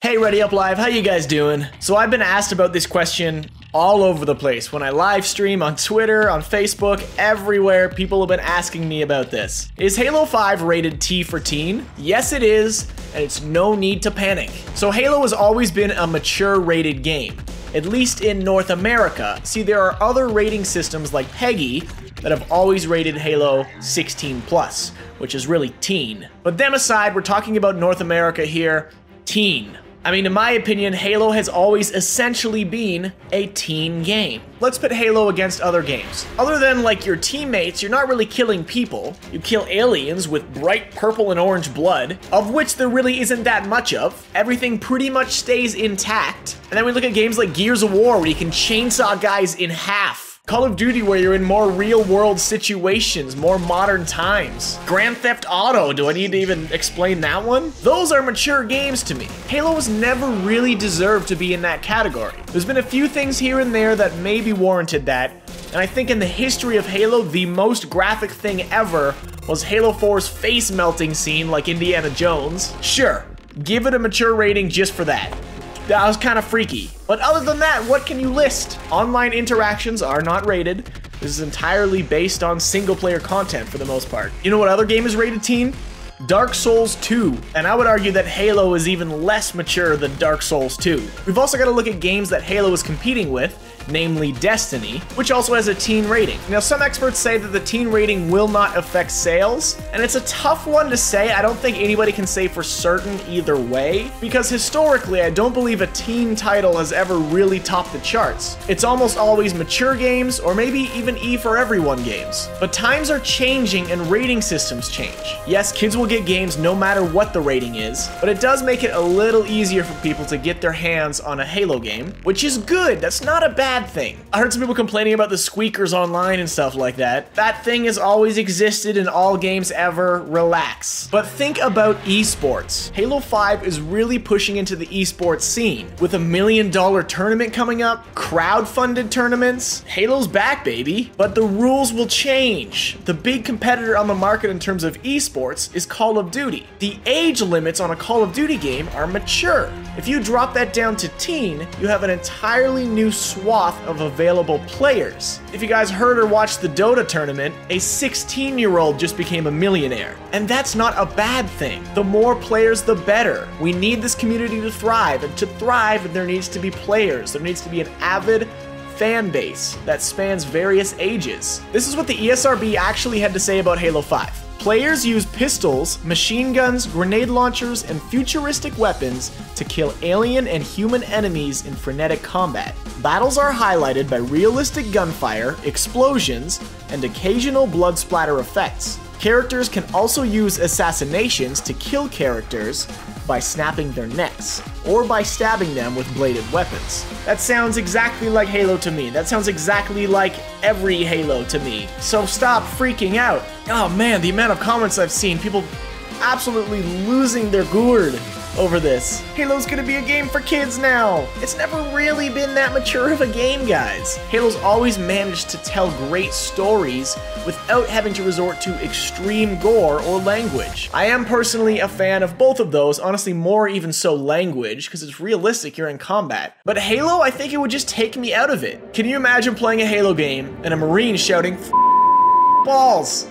Hey ReadyUpLive, how you guys doing? So I've been asked about this question all over the place. When I live stream on Twitter, on Facebook, everywhere, people have been asking me about this. Is Halo 5 rated T for teen? Yes it is, and it's no need to panic. So Halo has always been a mature rated game, at least in North America. See, there are other rating systems like PEGI that have always rated Halo 16+, which is really teen. But them aside, we're talking about North America here, teen. I mean, in my opinion, Halo has always essentially been a teen game. Let's put Halo against other games. Other than like your teammates, you're not really killing people. You kill aliens with bright purple and orange blood, of which there really isn't that much of. Everything pretty much stays intact. And then we look at games like Gears of War, where you can chainsaw guys in half. Call of Duty, where you're in more real-world situations, more modern times. Grand Theft Auto, do I need to even explain that one? Those are mature games to me. Halo has never really deserved to be in that category. There's been a few things here and there that maybe warranted that, and I think in the history of Halo, the most graphic thing ever was Halo 4's face-melting scene like Indiana Jones. Sure, give it a mature rating just for that. That was kind of freaky. But other than that, what can you list? Online interactions are not rated. This is entirely based on single-player content for the most part. You know what other game is rated teen? Dark Souls 2, and I would argue that Halo is even less mature than Dark Souls 2. We've also got to look at games that Halo is competing with, namely Destiny, which also has a teen rating. Now, some experts say that the teen rating will not affect sales, and it's a tough one to say. I don't think anybody can say for certain either way, because historically, I don't believe a teen title has ever really topped the charts. It's almost always mature games, or maybe even E for everyone games. But times are changing and rating systems change. Yes, kids will get games no matter what the rating is, but it does make it a little easier for people to get their hands on a Halo game, which is good. That's not a bad thing. I heard some people complaining about the squeakers online and stuff like that. That thing has always existed in all games ever. Relax. But think about esports. Halo 5 is really pushing into the esports scene. With $1 million tournament coming up, crowd-funded tournaments, Halo's back, baby. But the rules will change. The big competitor on the market in terms of esports is Call of Duty. The age limits on a Call of Duty game are mature. If you drop that down to teen, you have an entirely new swath of available players. If you guys heard or watched the Dota tournament, a 16-year-old just became a millionaire. And that's not a bad thing. The more players, the better. We need this community to thrive, and to thrive, there needs to be players. There needs to be an avid fan base that spans various ages. This is what the ESRB actually had to say about Halo 5. Players use pistols, machine guns, grenade launchers, and futuristic weapons to kill alien and human enemies in frenetic combat. Battles are highlighted by realistic gunfire, explosions, and occasional blood splatter effects. Characters can also use assassinations to kill characters by snapping their necks, or by stabbing them with bladed weapons. That sounds exactly like Halo to me. That sounds exactly like every Halo to me. So stop freaking out. Oh man, the amount of comments I've seen, people absolutely losing their gourd over this. Halo's gonna be a game for kids now. It's never really been that mature of a game, guys. Halo's always managed to tell great stories without having to resort to extreme gore or language. I am personally a fan of both of those, honestly more even so language, because it's realistic, you're in combat. But Halo, I think it would just take me out of it. Can you imagine playing a Halo game and a Marine shouting, balls?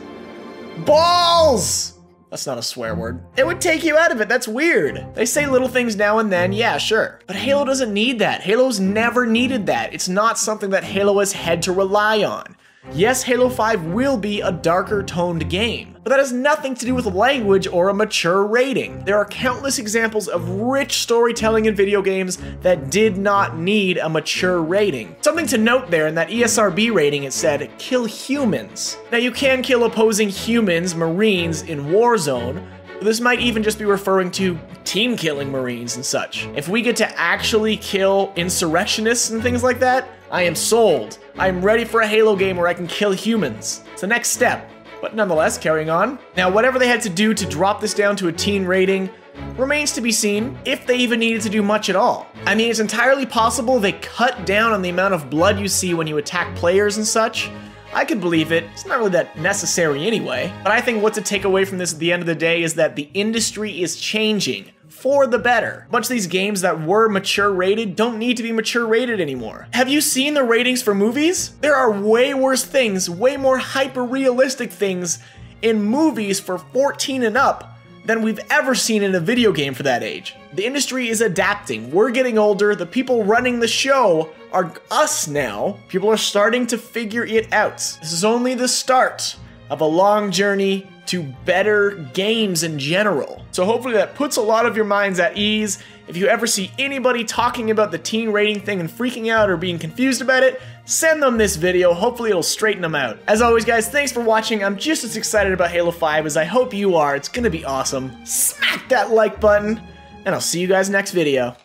Balls! That's not a swear word. It would take you out of it, that's weird. They say little things now and then, yeah, sure. But Halo doesn't need that. Halo's never needed that. It's not something that Halo has had to rely on. Yes, Halo 5 will be a darker toned game, but that has nothing to do with language or a mature rating. There are countless examples of rich storytelling in video games that did not need a mature rating. Something to note there, in that ESRB rating it said, kill humans. Now you can kill opposing humans, Marines, in Warzone, but this might even just be referring to team killing Marines and such. If we get to actually kill insurrectionists and things like that, I am sold. I am ready for a Halo game where I can kill humans. It's the next step. But nonetheless, carrying on. Now, whatever they had to do to drop this down to a teen rating remains to be seen, if they even needed to do much at all. I mean, it's entirely possible they cut down on the amount of blood you see when you attack players and such. I could believe it. It's not really that necessary anyway. But I think what to take away from this at the end of the day is that the industry is changing for the better. A bunch of these games that were mature rated don't need to be mature rated anymore. Have you seen the ratings for movies? There are way worse things, way more hyper-realistic things in movies for 14 and up than we've ever seen in a video game for that age. The industry is adapting. We're getting older. The people running the show are us now. People are starting to figure it out. This is only the start of a long journey to better games in general. So hopefully that puts a lot of your minds at ease. If you ever see anybody talking about the teen rating thing and freaking out or being confused about it, send them this video. Hopefully it'll straighten them out. As always, guys, thanks for watching. I'm just as excited about Halo 5 as I hope you are. It's gonna be awesome. Smack that like button, and I'll see you guys next video.